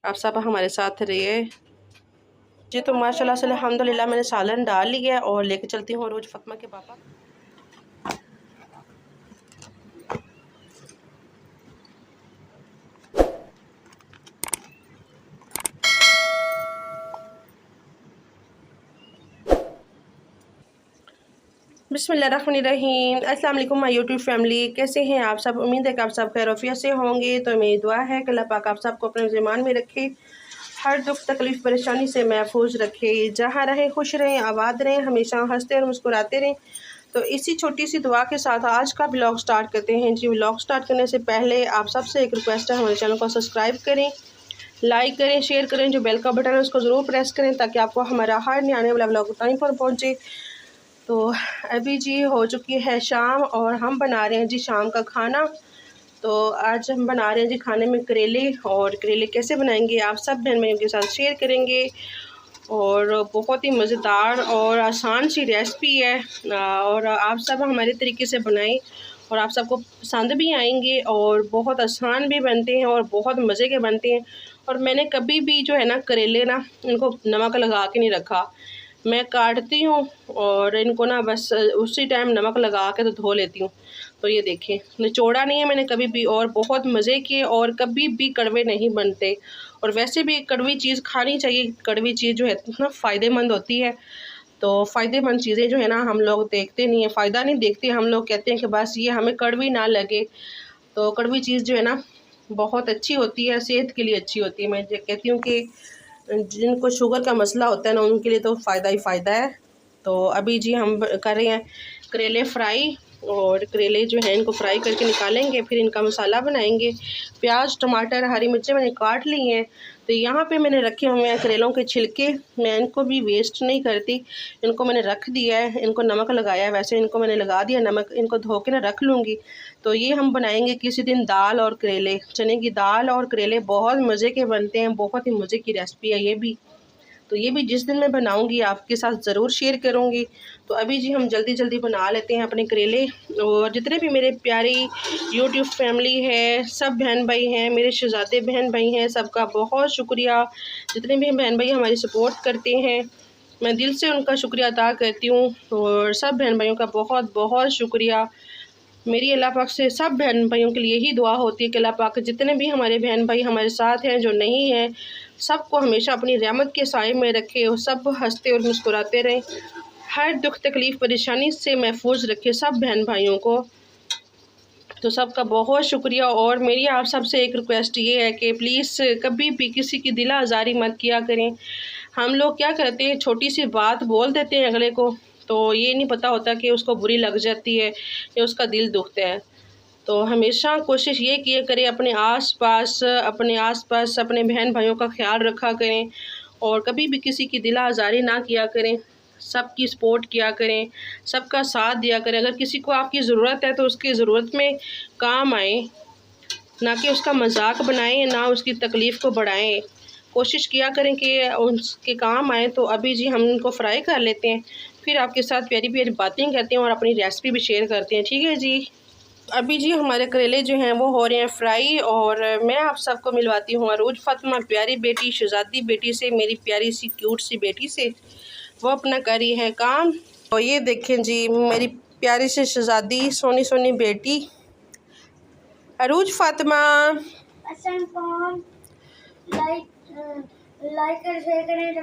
आप सब हमारे साथ रहिए जी। तो माशाल्लाह से अल्हम्दुलिल्लाह मैंने सालन डाल लिया और लेके चलती हूँ रोज फातिमा के पापा। बिस्मिल्लाहिर्रहमानिर्रहीम। अस्सलाम वालेकुम माय यूट्यूब फैमिली, कैसे हैं आप सब? उम्मीद है कि आप सब खैरियत से होंगे। तो मेरी दुआ है कि अल्लाह पाक आप सबको अपने ज़ीमान में रखे, हर दुख तकलीफ़ परेशानी से महफूज रखे, जहाँ रहें खुश रहें, आबाद रहें, हमेशा हंसते और मुस्कुराते रहें। तो इसी छोटी सी दुआ के साथ आज का ब्लॉग स्टार्ट करते हैं जी। ब्लॉग स्टार्ट करने से पहले आप सबसे एक रिक्वेस्ट है, हमारे चैनल को सब्सक्राइब करें, लाइक करें, शेयर करें, जो बेल का बटन है उसको ज़रूर प्रेस करें ताकि आपको हमारा हर नया आने वाला ब्लॉग टाइम पर पहुँचे। तो अभी जी हो चुकी है शाम और हम बना रहे हैं जी शाम का खाना। तो आज हम बना रहे हैं जी खाने में करेले, और करेले कैसे बनाएंगे आप सब बहन भाइयों के साथ शेयर करेंगे। और बहुत ही मज़ेदार और आसान सी रेसिपी है, और आप सब हमारे तरीके से बनाएं और आप सबको पसंद भी आएंगे, और बहुत आसान भी बनते हैं और बहुत मज़े के बनते हैं। और मैंने कभी भी जो है ना करेले ना इनको नमक लगा के नहीं रखा, मैं काटती हूँ और इनको ना बस उसी टाइम नमक लगा के तो धो लेती हूँ। तो ये देखें, निचोड़ा नहीं है मैंने कभी भी, और बहुत मज़े के और कभी भी कड़वे नहीं बनते। और वैसे भी कड़वी चीज़ खानी चाहिए, कड़वी चीज़ जो है ना फ़ायदेमंद होती है। तो फ़ायदेमंद चीज़ें जो है ना हम लोग देखते नहीं है, फ़ायदा नहीं देखते, हम लोग कहते हैं कि बस ये हमें कड़वी ना लगे। तो कड़वी चीज़ जो है ना बहुत अच्छी होती है, सेहत के लिए अच्छी होती है। मैं ये कहती हूँ कि जिनको शुगर का मसला होता है ना उनके लिए तो फ़ायदा ही फ़ायदा है। तो अभी जी हम कर रहे हैं करेले फ्राई, और करेले जो हैं इनको फ्राई करके निकालेंगे, फिर इनका मसाला बनाएंगे। प्याज टमाटर हरी मिर्चें मैंने काट ली हैं। तो यहाँ पे मैंने रखे हुए हैं करेलों के छिलके, मैं इनको भी वेस्ट नहीं करती, इनको मैंने रख दिया है, इनको नमक लगाया है, वैसे इनको मैंने लगा दिया नमक, इनको धो के ना रख लूँगी। तो ये हम बनाएंगे किसी दिन दाल और करेले, चने की दाल और करेले बहुत मज़े के बनते हैं, बहुत ही मज़े की रेसिपी है ये भी। तो ये भी जिस दिन मैं बनाऊंगी आपके साथ ज़रूर शेयर करूंगी। तो अभी जी हम जल्दी जल्दी बना लेते हैं अपने करेले। और जितने भी मेरे प्यारी यूट्यूब फैमिली है, सब बहन भाई हैं, मेरे शहज़ादे बहन भाई हैं, सबका बहुत शुक्रिया। जितने भी बहन भाई हमारी सपोर्ट करते हैं, मैं दिल से उनका शुक्रिया अदा करती हूँ। और सब बहन भाइयों का बहुत बहुत शुक्रिया। मेरी अल्लाह पाक से सब बहन भाइयों के लिए यही दुआ होती है कि अल्लाह पाक जितने भी हमारे बहन भाई हमारे साथ हैं, जो नहीं हैं, सबको हमेशा अपनी रहमत के साए में रखे और सब हंसते और मुस्कुराते रहें, हर दुख तकलीफ़ परेशानी से महफूज रखे सब बहन भाइयों को। तो सबका बहुत शुक्रिया। और मेरी आप सबसे एक रिक्वेस्ट ये है कि प्लीज़ कभी भी किसी की दिल आज़ारी मत किया करें। हम लोग क्या करते हैं, छोटी सी बात बोल देते हैं अगले को, तो ये नहीं पता होता कि उसको बुरी लग जाती है या उसका दिल दुखता है। तो हमेशा कोशिश ये किया करें अपने आस-पास अपने बहन भाइयों का ख्याल रखा करें, और कभी भी किसी की दिल आज़ारी ना किया करें, सबकी सपोर्ट किया करें, सबका साथ दिया करें। अगर किसी को आपकी ज़रूरत है तो उसकी ज़रूरत में काम आएँ, ना कि उसका मजाक बनाएं, ना उसकी तकलीफ़ को बढ़ाएं। कोशिश किया करें कि उसके काम आए। तो अभी जी हम उनको फ्राई कर लेते हैं, फिर आपके साथ प्यारी प्यारी बातें करते हैं और अपनी रेसिपी भी शेयर करते हैं, ठीक है जी। अभी जी हमारे करेले जो हैं वो हो रहे हैं फ्राई, और मैं आप सबको मिलवाती हूँ अरूज फातिमा, प्यारी बेटी शहज़ादी बेटी से, मेरी प्यारी सी क्यूट सी बेटी से। वो अपना कर रही है काम। तो ये देखें जी मेरी प्यारी सी शहज़ादी सोनी सोनी बेटी अरूज फातिमा। लाइक लाइक करें, शेयर करें,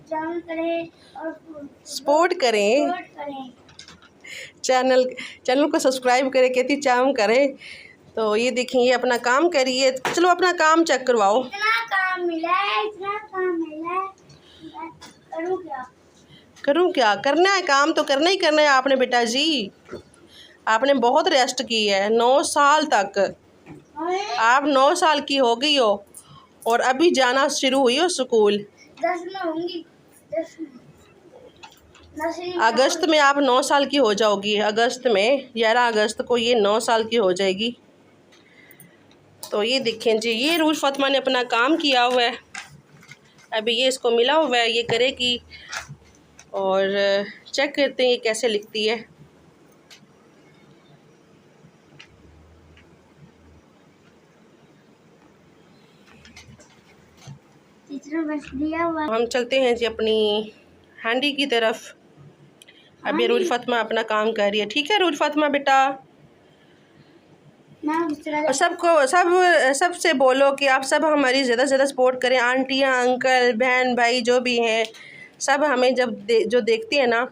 चैनल करें और सपोर्ट करें, चैनल को सब्सक्राइब करें, कहती चाम करें। तो ये देखिए ये अपना काम करिए, चलो अपना काम चेक करवाओ। इतना काम मिला है, करूँ क्या, करना है काम तो करना ही करना है आपने बेटा जी। आपने बहुत रेस्ट की है 9 साल तक, आप 9 साल की हो गई हो और अभी जाना शुरू हुई हो स्कूल। 10 में होंगी, 10 में अगस्त में आप 9 साल की हो जाओगी, अगस्त में 11 अगस्त को ये 9 साल की हो जाएगी। तो ये देखें जी ये रूज फातिमा ने अपना काम किया हुआ है, अभी ये इसको मिला हुआ है, ये करेगी। और चेक करते हैं ये कैसे लिखती है। इतना बस दिया हुआ। हम चलते हैं जी अपनी हांडी की तरफ। अभी रूज फातिमा अपना काम कर रही है। ठीक है रूज फातिमा बेटा, और सबसे बोलो कि आप सब हमारी ज़्यादा से ज़्यादा सपोर्ट करें। आंटियाँ, अंकल, बहन, भाई जो भी हैं सब हमें जो देखते हैं ना,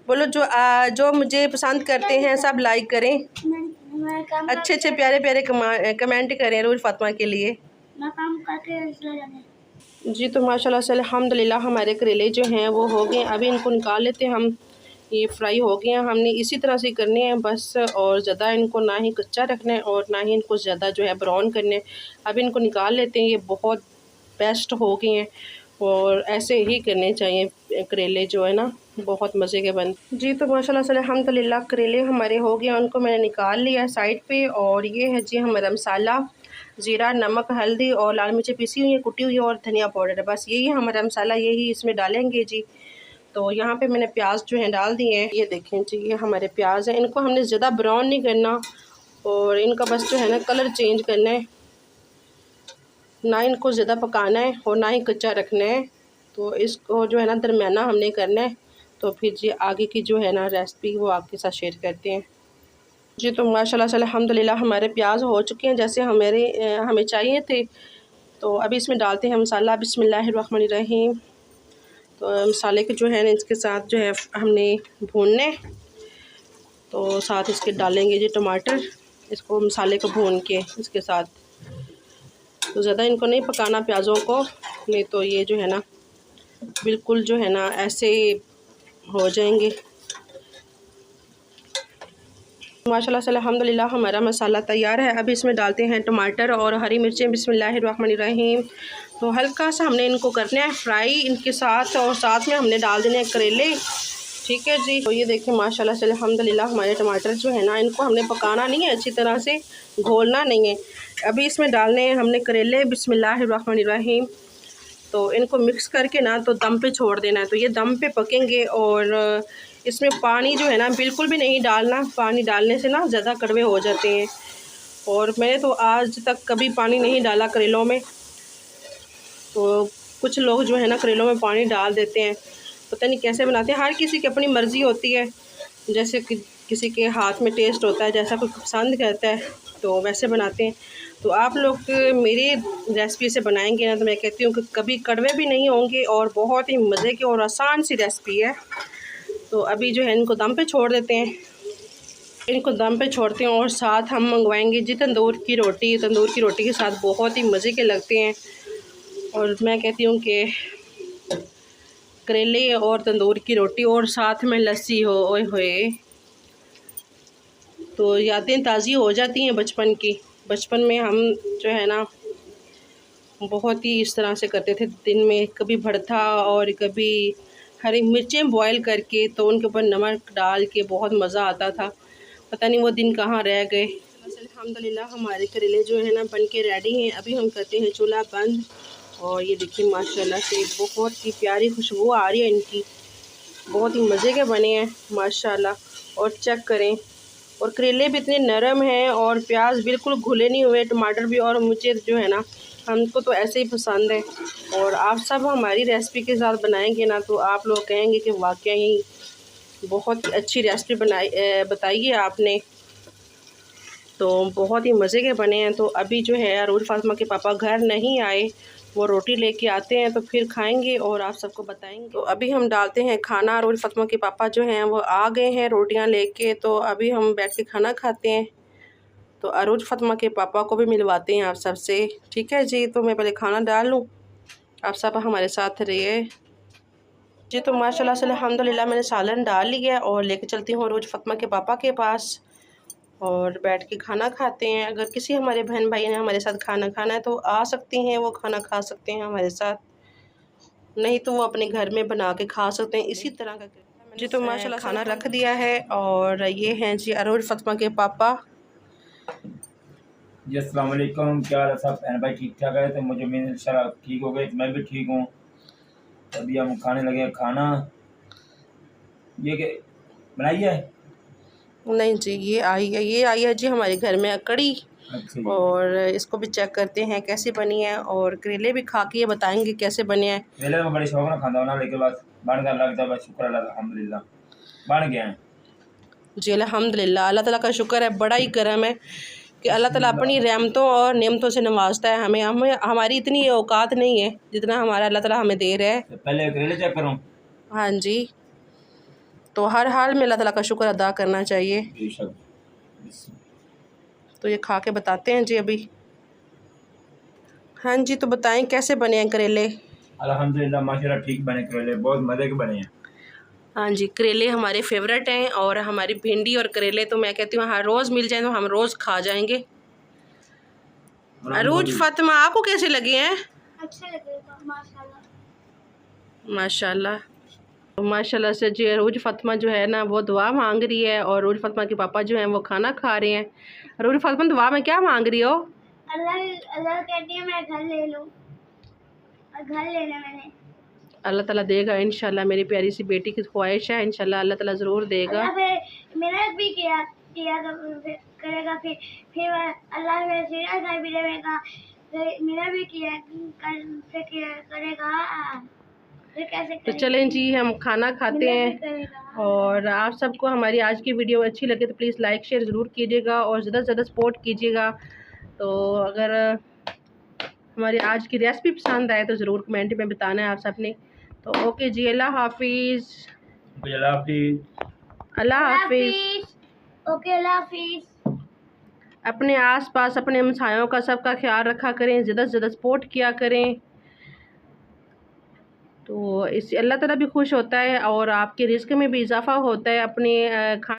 बोलो जो मुझे पसंद करते हैं सब लाइक करें, अच्छे अच्छे प्यारे प्यारे कमेंट करें रूज फातिमा के लिए। मैं काम करके जी तो माशाल्लाह से अल्हम्दुलिल्लाह हमारे करेले जो हैं वो हो गए। अभी इनको निकाल लेते हैं हम। ये फ्राई हो गए हैं, हमने इसी तरह से करने हैं बस, और ज़्यादा इनको ना ही कच्चा रखना है और ना ही इनको ज़्यादा जो है ब्राउन करने हैं। अभी इनको निकाल लेते हैं। ये बहुत बेस्ट हो गए हैं और ऐसे ही करने चाहिए करेले जो है ना, बहुत मज़े के बन। जी तो माशाल्लाह से अल्हम्दुलिल्लाह करेले हमारे हो गए, उनको मैंने निकाल लिया साइड पे। और ये है जी हमारा मसाला, ज़ीरा, नमक, हल्दी और लाल मिर्ची पीसी हुई है, कुटी हुई है और धनिया पाउडर है। बस यही है हमारा मसाला, यही इसमें डालेंगे जी। तो यहाँ पे मैंने प्याज जो है डाल दिए हैं। ये देखें जी, ये हमारे प्याज हैं। इनको हमने ज़्यादा ब्राउन नहीं करना और इनका बस जो है ना कलर चेंज करना है, ना इनको ज़्यादा पकाना है और ना ही कच्चा रखना है। तो इसको जो है ना दरमियाना हमने करना है। तो फिर जी आगे की जो है ना रेसिपी वो आपके साथ शेयर करते हैं। जी तो माशाल्लाह से अल्हम्दुलिल्लाह हमारे प्याज हो चुके हैं जैसे हमें चाहिए थे। तो अभी इसमें डालते हैं मसाला। बिस्मिल्लाहिर्रहमानिर्रहीम। तो मसाले के जो है ना इसके साथ जो है हमने भूनने, तो साथ इसके डालेंगे जी टमाटर। इसको मसाले को भून के इसके साथ, तो ज़्यादा इनको नहीं पकाना प्याज़ों को, नहीं तो ये जो है ना बिल्कुल जो है ना ऐसे हो जाएंगे। माशाल्लाह से अल्हम्दुलिल्लाह हमारा मसाला तैयार है। अभी इसमें डालते हैं टमाटर और हरी मिर्चें। बिस्मिल्लाहिर्रहमानिर्रहीम। तो हल्का सा हमने इनको करना है फ्राई इनके साथ, और साथ में हमने डाल देने हैं करेले। ठीक है जी। तो ये देखें माशाल्लाह से अल्हम्दुलिल्लाह हमारे टमाटर जो है ना, इनको हमने पकाना नहीं है, अच्छी तरह से घोलना नहीं है। अभी इसमें डालने हैं हमने करेले। बिस्मिल्लाहिर्रहमानिर्रहीम। तो इनको मिक्स करके ना तो दम पे छोड़ देना है। तो ये दम पे पकेंगे और इसमें पानी जो है ना बिल्कुल भी नहीं डालना। पानी डालने से ना ज़्यादा कड़वे हो जाते हैं, और मैंने तो आज तक कभी पानी नहीं डाला करेलों में। तो कुछ लोग जो है ना करेलों में पानी डाल देते हैं, पता नहीं कैसे बनाते हैं। हर किसी की अपनी मर्ज़ी होती है, जैसे कि किसी के हाथ में टेस्ट होता है, जैसा कोई पसंद करता है तो वैसे बनाते हैं। तो आप लोग मेरी रेसिपी से बनाएंगे ना तो मैं कहती हूँ कि कभी कड़वे भी नहीं होंगे और बहुत ही मज़े की और आसान सी रेसिपी है। तो अभी जो है इनको दम पे छोड़ देते हैं। इनको दम पे छोड़ते हैं और साथ हम मंगवाएंगे जी तंदूर की रोटी। तंदूर की रोटी के साथ बहुत ही मज़े के लगते हैं, और मैं कहती हूँ कि करेले और तंदूर की रोटी और साथ में लस्सी हो, ओए होए, तो यादें ताज़ी हो जाती हैं बचपन की। बचपन में हम जो है ना बहुत ही इस तरह से करते थे, दिन में कभी भरता और कभी हरी मिर्चें बॉयल करके, तो उनके ऊपर नमक डाल के बहुत मज़ा आता था। पता नहीं वो दिन कहाँ रह गए। अल्हम्दुलिल्लाह हमारे करेले जो है ना बन के रेडी हैं। अभी हम करते हैं चूल्हा बंद, और ये देखिए माशाल्लाह से बहुत ही प्यारी खुशबू आ रही है इनकी, बहुत ही मज़े के बने हैं माशाल्लाह। और चेक करें, और करेले भी इतने नरम हैं और प्याज बिल्कुल घुले नहीं हुए, टमाटर भी। और मुझे जो है ना हमको तो ऐसे ही पसंद है, और आप सब हमारी रेसिपी के साथ बनाएंगे ना तो आप लोग कहेंगे कि वाकई बहुत अच्छी रेसिपी बताई है आपने। तो बहुत ही मज़े के बने हैं। तो अभी जो है अरूज फातिमा के पापा घर नहीं आए, वो रोटी लेके आते हैं तो फिर खाएंगे और आप सबको बताएंगे। तो अभी हम डालते हैं खाना। अरूज फातिमा के पापा जो हैं वो आ गए हैं रोटियां लेके, तो अभी हम बैठ के खाना खाते हैं। तो अरूज फातिमा के पापा को भी मिलवाते हैं आप सबसे। ठीक है जी। तो मैं पहले खाना डाल लूँ, आप सब हमारे साथ रहिए जी। तो माशाल्लाह से अल्हम्दुलिल्लाह मैंने सालन डाल लिया और लेके चलती हूँ अरूज फातिमा के पापा के पास, और बैठ के खाना खाते हैं। अगर किसी हमारे बहन भाई ने हमारे साथ खाना खाना है तो आ सकती हैं, वो खाना खा सकते हैं हमारे साथ, नहीं तो वो अपने घर में बना के खा सकते हैं इसी तरह का। जी तो माशाल्लाह खाना रख दिया है, और ये हैं जी अरूज फातिमा के पापा। जी अस्सलाम वालेकुम। क्या हाल है सब बहन भाई, ठीक ठाक है? तो मुझे उम्मीद इंशाल्लाह ठीक हो गए, मैं भी ठीक हूँ। अभी हम खाने लगे हैं खाना। ये क्या बनाई है? नहीं जी, ये आई है जी हमारे घर में कड़ी, अच्छा जी। और इसको भी चेक करते हैं कैसी बनी है, और करेले भी खा के ये बताएंगे कैसे बने हैं। करेले मैं बड़ी शौक ना खाता हूँ ना, लेकिन बस बन गया, लगता है बस शुक्र अल्लाह का, अल्हम्दुलिल्लाह बन गया है। जी अल्हम्दुलिल्लाह, अल्लाह ताला का शुक्र है, बड़ा ही करम है कि अल्लाह ताला अपनी रहमतों और नेमतों से नवाजता है हमें। हमारी इतनी औकात नहीं है जितना हमारा अल्लाह ताला हमें दे रहा है। तो पहले करेले चेक करूँ? हाँ जी, तो हर हाल में अल्लाह ताला का शुक्र अदा करना चाहिए। बेशक। तो ये खा के बताते हैं जी अभी। हाँ जी, तो बताएं कैसे बने हैं करेले। अल्हम्दुलिल्लाह माशाल्लाह ठीक बने करेले, बहुत मज़े के बने हैं। हाँ जी, करेले हमारे फेवरेट हैं, और हमारी भिंडी और करेले तो मैं कहती हूँ हर रोज़ मिल जाए तो हम रोज़ खा जाएंगे। अरूज फातिमा, आपको कैसे लगे हैं? अच्छे लगेगा माशाल्लाह। माशाल्लाह, माशाल्लाह से जी अरूज फातिमा जो है ना वो दुआ मांग रही है, और अरूज फातिमा के पापा जो हैं वो खाना खा रहे हैं। अरूज फातिमा दुआ में क्या मांग रही हो? अल्लाह कहती है मैं घर ले लूँ, और घर लेना मैंने। अल्लाह ताला देगा इंशाल्लाह, मेरी प्यारी सी बेटी की ख्वाहिश है, इंशाल्लाह अल्लाह ताला ज़रूर देगा। अल्लाह फिर मेहनत भी किया करेगा, फिर अल्लाह फिर सीधा घर भी देगा, फिर मेरा भी करेगा, फिर कैसे तो चलें जी हम खाना खाते हैं, और आप सबको हमारी आज की वीडियो अच्छी लगे तो प्लीज़ लाइक शेयर ज़रूर कीजिएगा और ज़्यादा से ज़्यादा सपोर्ट कीजिएगा। तो अगर हमारी आज की रेसिपी पसंद आए तो ज़रूर कमेंट में बताना है आप सबने। तो ओके जी, अल्लाह हाफिज़। अल्लाह हाफिज़। ओके अल्लाह हाफिज़। अपने आसपास अपने हमसायों का सबका ख्याल रखा करें, ज़्यादा से ज़्यादा सपोर्ट किया करें, तो इससे अल्लाह ताला भी खुश होता है और आपके रिज़्क़ में भी इजाफ़ा होता है। अपने